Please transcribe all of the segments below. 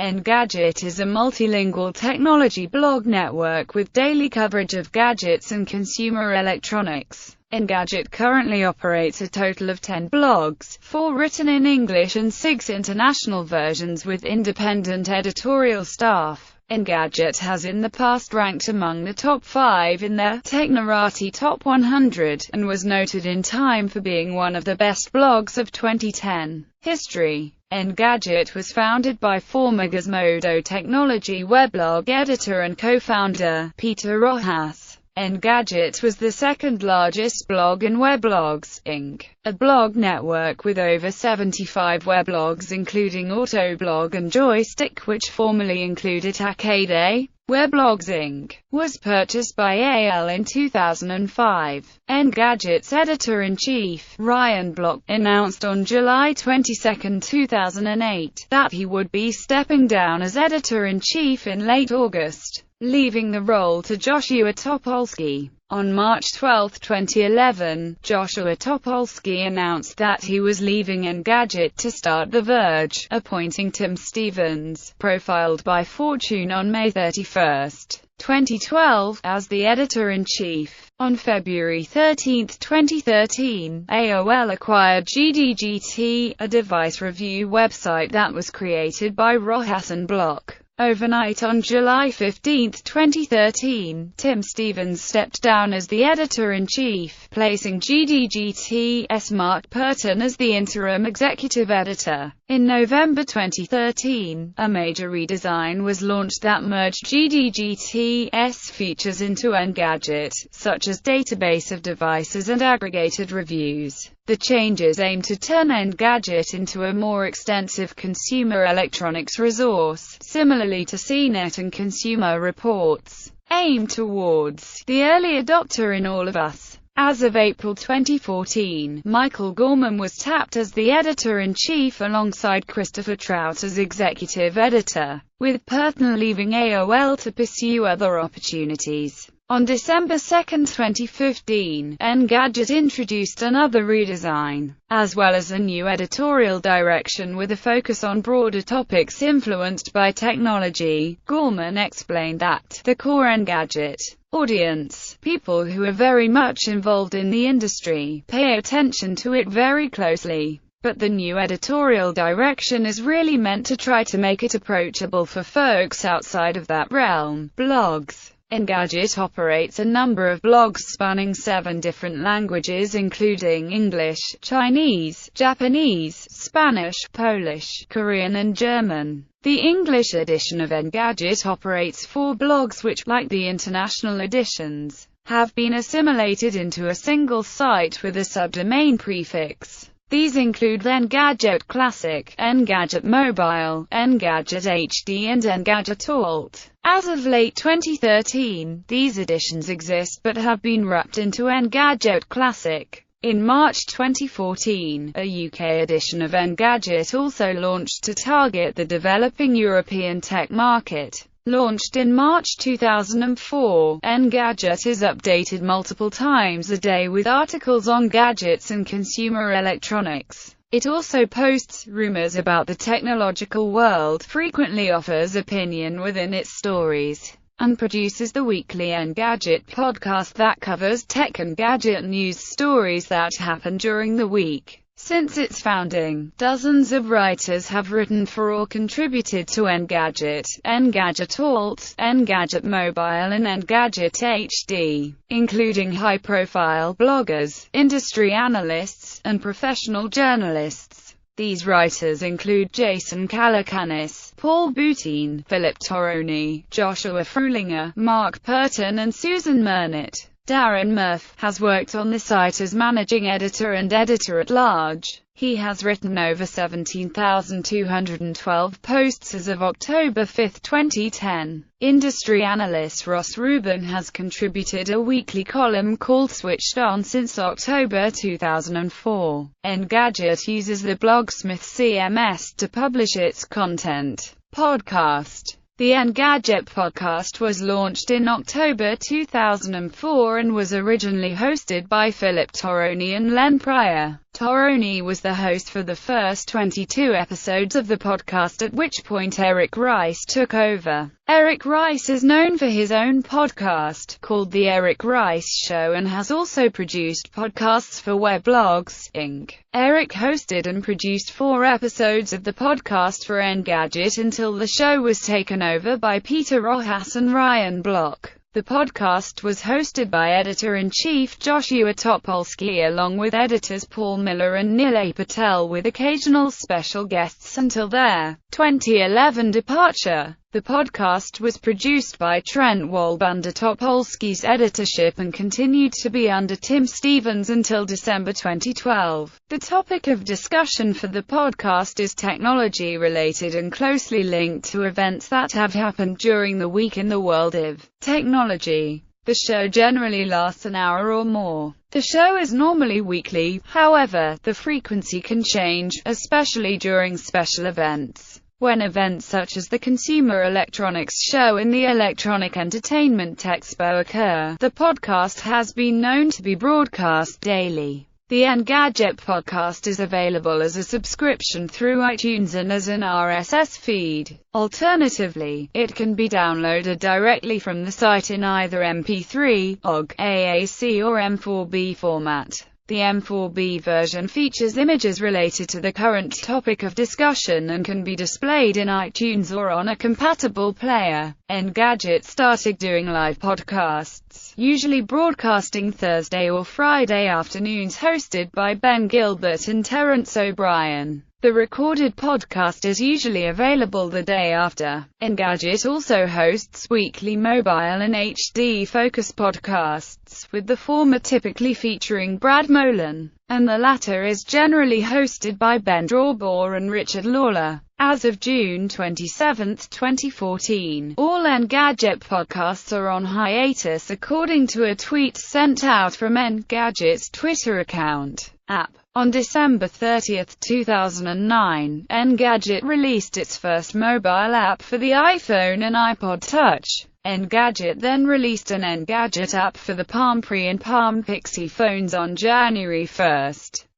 Engadget is a multilingual technology blog network with daily coverage of gadgets and consumer electronics. Engadget currently operates a total of 10 blogs, 4 written in English and 6 international versions with independent editorial staff. Engadget has in the past ranked among the top 5 in the Technorati Top 100, and was noted in Time for being one of the best blogs of 2010. History. Engadget was founded by former Gizmodo technology weblog editor and co-founder, Peter Rojas. Engadget was the second largest blog in Weblogs, Inc., a blog network with over 75 weblogs including Autoblog and Joystick, which formerly included Arcade. Weblogs Inc. was purchased by AL in 2005. Engadget's editor-in-chief, Ryan Block, announced on July 22, 2008, that he would be stepping down as editor-in-chief in late August, leaving the role to Joshua Topolsky. On March 12, 2011, Joshua Topolsky announced that he was leaving Engadget to start The Verge, appointing Tim Stevens, profiled by Fortune on May 31, 2012, as the editor-in-chief. On February 13, 2013, AOL acquired GDGT, a device review website that was created by Rojas and Block. Overnight on July 15, 2013, Tim stepped down as the editor-in-chief, placing GDGT's Mark Purton as the interim executive editor. In November 2013, a major redesign was launched that merged GDGT's features into Engadget, such as database of devices and aggregated reviews. The changes aim to turn Engadget into a more extensive consumer electronics resource, similarly to CNET and Consumer Reports, aimed towards the early adopter in all of us. As of April 2014, Michael Gorman was tapped as the editor-in-chief alongside Christopher Trout as executive editor, with Purton leaving AOL to pursue other opportunities. On December 2, 2015, Engadget introduced another redesign, as well as a new editorial direction with a focus on broader topics influenced by technology. Gorman explained that the core Engadget audience, people who are very much involved in the industry, pay attention to it very closely. But the new editorial direction is really meant to try to make it approachable for folks outside of that realm. Blogs. Engadget operates a number of blogs spanning 7 different languages including English, Chinese, Japanese, Spanish, Polish, Korean and German. The English edition of Engadget operates 4 blogs which, like the international editions, have been assimilated into a single site with a subdomain prefix. These include Engadget Classic, Engadget Mobile, Engadget HD and Engadget Alt. As of late 2013, these editions exist but have been wrapped into Engadget Classic. In March 2014, a UK edition of Engadget also launched to target the developing European tech market. Launched in March 2004, Engadget is updated multiple times a day with articles on gadgets and consumer electronics. It also posts rumors about the technological world, frequently offers opinion within its stories, and produces the weekly Engadget podcast that covers tech and gadget news stories that happen during the week. Since its founding, dozens of writers have written for or contributed to Engadget, Engadget Alt, Engadget Mobile and Engadget HD, including high-profile bloggers, industry analysts, and professional journalists. These writers include Jason Calacanis, Paul Boutin, Philip Torroni, Joshua Frulinger, Mark Purton and Susan Murnett. Darren Murph has worked on the site as managing editor and editor-at-large. He has written over 17,212 posts as of October 5, 2010. Industry analyst Ross Rubin has contributed a weekly column called Switched On since October 2004. Engadget uses the Blogsmith CMS to publish its content. Podcast. The Engadget podcast was launched in October 2004 and was originally hosted by Philip Torroni and Len Pryor. Toroni was the host for the first 22 episodes of the podcast, at which point Eric Rice took over. Eric Rice is known for his own podcast, called The Eric Rice Show, and has also produced podcasts for Weblogs, Inc. Eric hosted and produced 4 episodes of the podcast for Engadget until the show was taken over by Peter Rojas and Ryan Block. The podcast was hosted by Editor-in-Chief Joshua Topolsky along with editors Paul Miller and Nilay Patel, with occasional special guests until their 2011 departure. The podcast was produced by Trent Wolb under Topolsky's editorship and continued to be under Tim Stevens until December 2012. The topic of discussion for the podcast is technology related and closely linked to events that have happened during the week in the world of technology. The show generally lasts an hour or more. The show is normally weekly, however, the frequency can change, especially during special events. When events such as the Consumer Electronics Show and the Electronic Entertainment Expo occur, the podcast has been known to be broadcast daily. The Engadget podcast is available as a subscription through iTunes and as an RSS feed. Alternatively, it can be downloaded directly from the site in either MP3, OGG, AAC or M4B format. The M4B version features images related to the current topic of discussion and can be displayed in iTunes or on a compatible player. Engadget started doing live podcasts, usually broadcasting Thursday or Friday afternoons, hosted by Ben Gilbert and Terence O'Brien. The recorded podcast is usually available the day after. Engadget also hosts weekly mobile and HD focus podcasts, with the former typically featuring Brad Molan, and the latter is generally hosted by Ben Drawbaugh and Richard Lawler. As of June 27, 2014, all Engadget podcasts are on hiatus, according to a tweet sent out from Engadget's Twitter account. App. On December 30, 2009, Engadget released its first mobile app for the iPhone and iPod Touch. Engadget then released an Engadget app for the Palm Pre and Palm Pixie phones on January 1,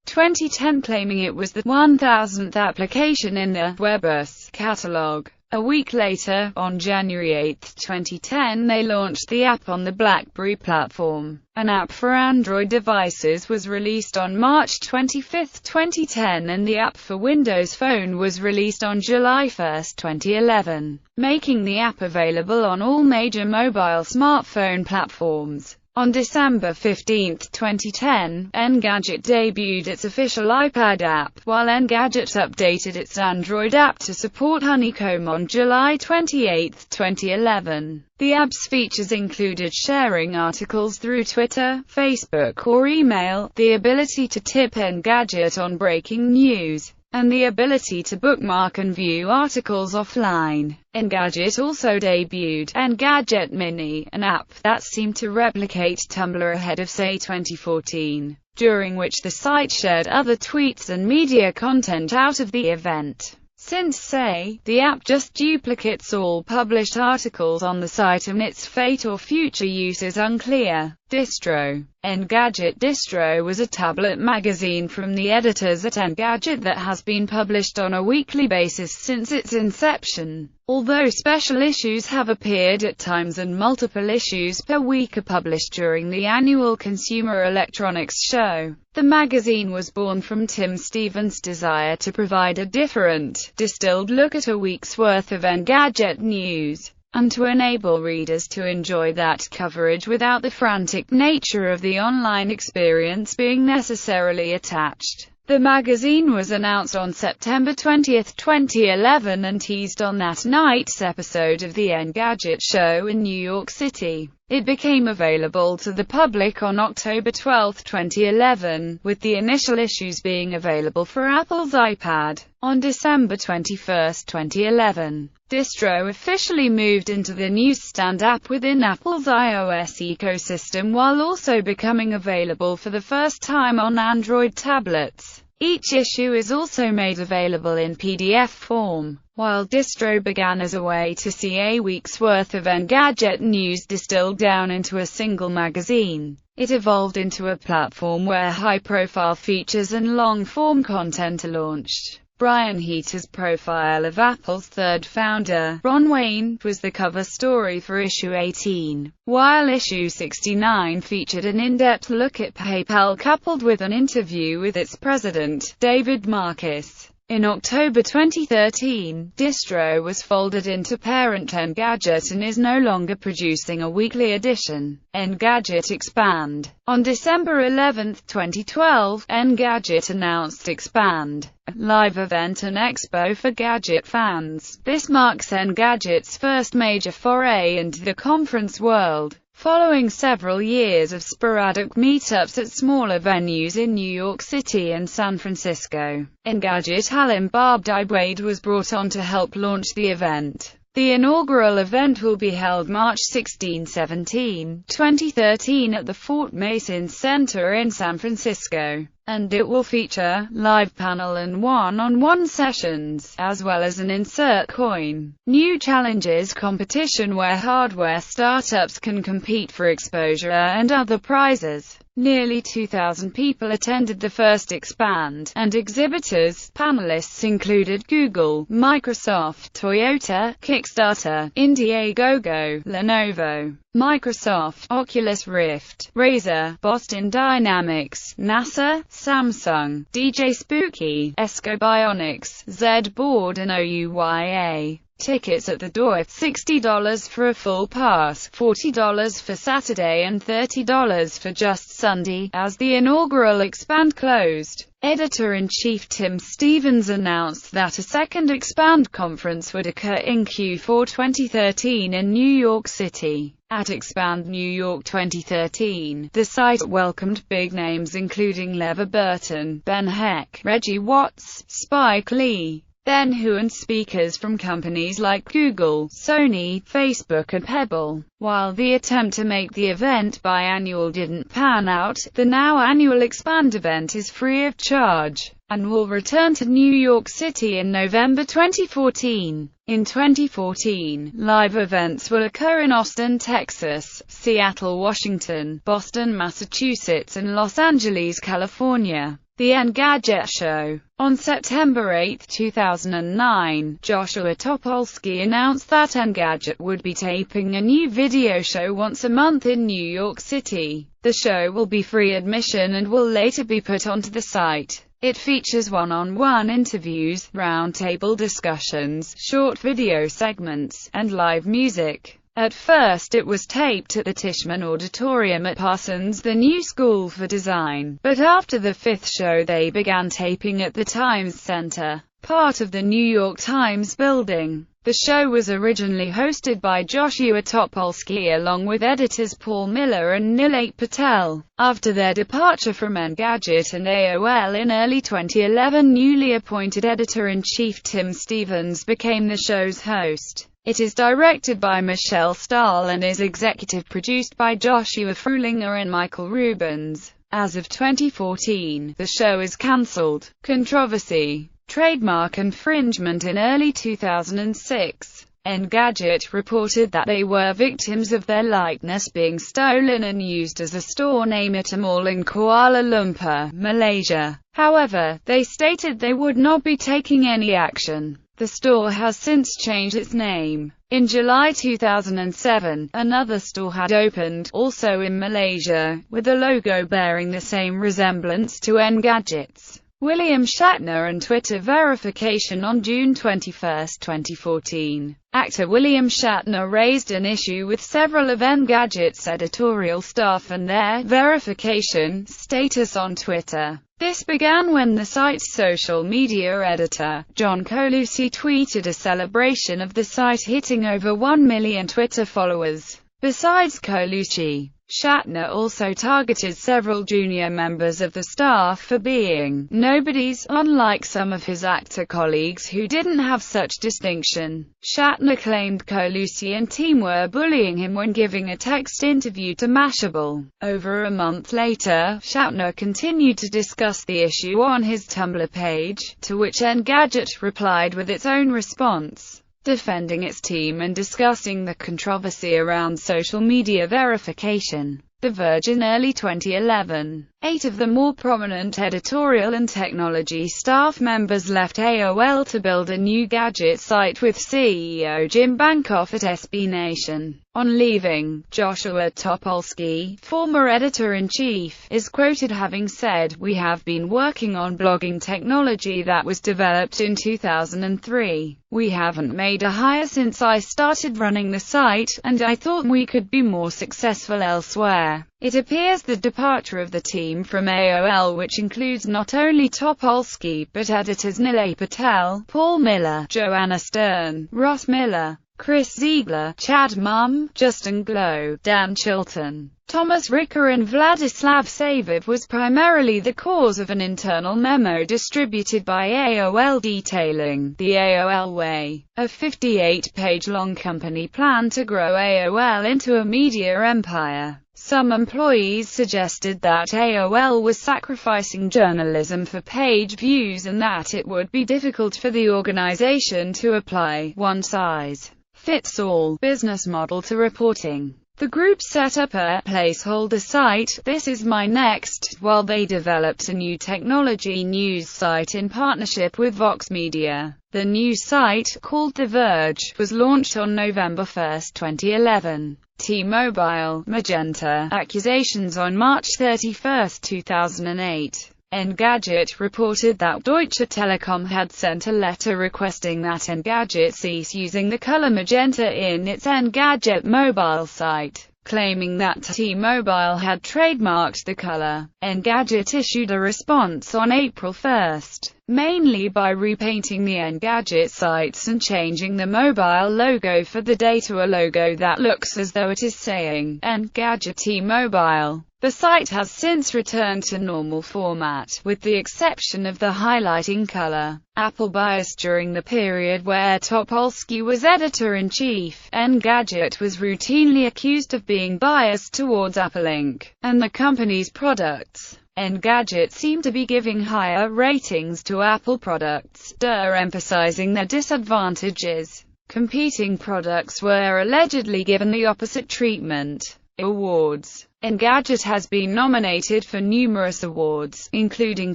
2010, claiming it was the 1000th application in the WebOS catalog. A week later, on January 8, 2010, they launched the app on the BlackBerry platform. An app for Android devices was released on March 25, 2010, and the app for Windows Phone was released on July 1, 2011, making the app available on all major mobile smartphone platforms. On December 15, 2010, Engadget debuted its official iPad app, while Engadget updated its Android app to support Honeycomb on July 28, 2011. The app's features included sharing articles through Twitter, Facebook or email, the ability to tip Engadget on breaking news, and the ability to bookmark and view articles offline. Engadget also debuted Engadget Mini, an app that seemed to replicate Tumblr ahead of SAY 2014, during which the site shared other tweets and media content out of the event. Since SAY, the app just duplicates all published articles on the site and its fate or future use is unclear. Distro. Engadget Distro was a tablet magazine from the editors at Engadget that has been published on a weekly basis since its inception. Although special issues have appeared at times and multiple issues per week are published during the annual Consumer Electronics Show, the magazine was born from Tim Stevens' desire to provide a different, distilled look at a week's worth of Engadget news, and to enable readers to enjoy that coverage without the frantic nature of the online experience being necessarily attached. The magazine was announced on September 20, 2011 and teased on that night's episode of the Engadget Show in New York City. It became available to the public on October 12, 2011, with the initial issues being available for Apple's iPad. On December 21, 2011, Distro officially moved into the newsstand app within Apple's iOS ecosystem while also becoming available for the first time on Android tablets. Each issue is also made available in PDF form. While Distro began as a way to see a week's worth of Engadget news distilled down into a single magazine, it evolved into a platform where high-profile features and long-form content are launched. Brian Heater's profile of Apple's third founder, Ron Wayne, was the cover story for issue 18, while issue 69 featured an in-depth look at PayPal coupled with an interview with its president, David Marcus. In October 2013, Distro was folded into parent Engadget and is no longer producing a weekly edition, Engadget Expand. On December 11, 2012, Engadget announced Expand, a live event and expo for gadget fans. This marks Engadget's first major foray into the conference world, following several years of sporadic meetups at smaller venues in New York City and San Francisco. Engadget Halim Barbdibwade was brought on to help launch the event. The inaugural event will be held March 16-17, 2013 at the Fort Mason Center in San Francisco, and it will feature live panel and one-on-one sessions, as well as an insert coin. New challenges competition where hardware startups can compete for exposure and other prizes. Nearly 2,000 people attended the first Expand, and exhibitors. Panelists included Google, Microsoft, Toyota, Kickstarter, Indiegogo, Lenovo, Microsoft, Oculus Rift, Razer, Boston Dynamics, NASA, Samsung, DJ Spooky, Esco Bionics, Z-Board and OUYA. Tickets at the door: $60 for a full pass, $40 for Saturday and $30 for just Sunday. As the inaugural Expand closed, Editor-in-Chief Tim Stevens announced that a second Expand conference would occur in Q4 2013 in New York City. At Expand New York 2013, the site welcomed big names including LeVar Burton, Ben Heck, Reggie Watts, Spike Lee, Ben Hu, and speakers from companies like Google, Sony, Facebook and Pebble. While the attempt to make the event biannual didn't pan out, the now annual Expand event is free of charge, and will return to New York City in November 2014. In 2014, live events will occur in Austin, Texas, Seattle, Washington, Boston, Massachusetts and Los Angeles, California. The Engadget Show. On September 8, 2009, Joshua Topolsky announced that Engadget would be taping a new video show once a month in New York City. The show will be free admission and will later be put onto the site. It features one-on-one interviews, roundtable discussions, short video segments, and live music. At first it was taped at the Tishman Auditorium at Parsons, the New School for Design, but after the fifth show they began taping at the Times Center, part of the New York Times building. The show was originally hosted by Joshua Topolsky along with editors Paul Miller and Nilesh Patel. After their departure from Engadget and AOL in early 2011, newly appointed editor-in-chief Tim Stevens became the show's host. It is directed by Michelle Stahl and is executive produced by Joshua Frulinger and Michael Rubens. As of 2014, the show is cancelled. Controversy. Trademark infringement. In early 2006, Engadget reported that they were victims of their likeness being stolen and used as a store name at a mall in Kuala Lumpur, Malaysia. However, they stated they would not be taking any action. The store has since changed its name. In July 2007, another store had opened, also in Malaysia, with a logo bearing the same resemblance to Engadget's. William Shatner and Twitter verification. On June 21, 2014, actor William Shatner raised an issue with several of Engadget's editorial staff and their verification status on Twitter. This began when the site's social media editor, John Colucci, tweeted a celebration of the site hitting over 1 million Twitter followers. Besides Colucci, Shatner also targeted several junior members of the staff for being nobodies, unlike some of his actor colleagues who didn't have such distinction. Shatner claimed Colucci and team were bullying him when giving a text interview to Mashable. Over a month later, Shatner continued to discuss the issue on his Tumblr page, to which Engadget replied with its own response, defending its team and discussing the controversy around social media verification. The Verge in early 2011. 8 of the more prominent editorial and technology staff members left AOL to build a new gadget site with CEO Jim Bankoff at SB Nation. On leaving, Joshua Topolsky, former editor-in-chief, is quoted having said, "We have been working on blogging technology that was developed in 2003. We haven't made a hire since I started running the site, and I thought we could be more successful elsewhere." It appears the departure of the team from AOL, which includes not only Topolsky but editors Nilay Patel, Paul Miller, Joanna Stern, Ross Miller, Chris Ziegler, Chad Mumm, Justin Glow, Dan Chilton, Thomas Ricker and Vladislav Saviv, was primarily the cause of an internal memo distributed by AOL detailing the AOL Way, a 58-page-long company plan to grow AOL into a media empire. Some employees suggested that AOL was sacrificing journalism for page views and that it would be difficult for the organization to apply one-size-fits-all business model to reporting. The group set up a placeholder site, This Is My Next, while they developed a new technology news site in partnership with Vox Media. The new site, called The Verge, was launched on November 1, 2011. T-Mobile, Magenta, accusations on March 31, 2008. Engadget reported that Deutsche Telekom had sent a letter requesting that Engadget cease using the color magenta in its Engadget mobile site, claiming that T-Mobile had trademarked the color. Engadget issued a response on April 1, mainly by repainting the Engadget sites and changing the mobile logo for the day to a logo that looks as though it is saying Engadget T-Mobile. The site has since returned to normal format, with the exception of the highlighting color. Apple bias. During the period where Topolsky was editor-in-chief, Engadget was routinely accused of being biased towards Apple Inc. and the company's products. Engadget seemed to be giving higher ratings to Apple products, emphasizing their disadvantages. Competing products were allegedly given the opposite treatment. Awards. Engadget has been nominated for numerous awards, including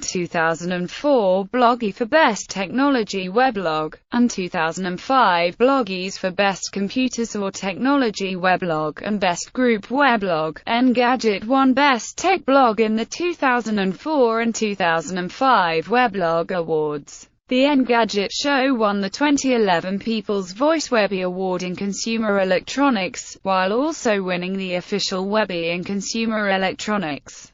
2004 Bloggy for Best Technology Weblog, and 2005 Bloggies for Best Computers or Technology Weblog, and Best Group Weblog. Engadget won Best Tech Blog in the 2004 and 2005 Weblog Awards. The Engadget show won the 2011 People's Voice Webby Award in Consumer Electronics, while also winning the official Webby in Consumer Electronics.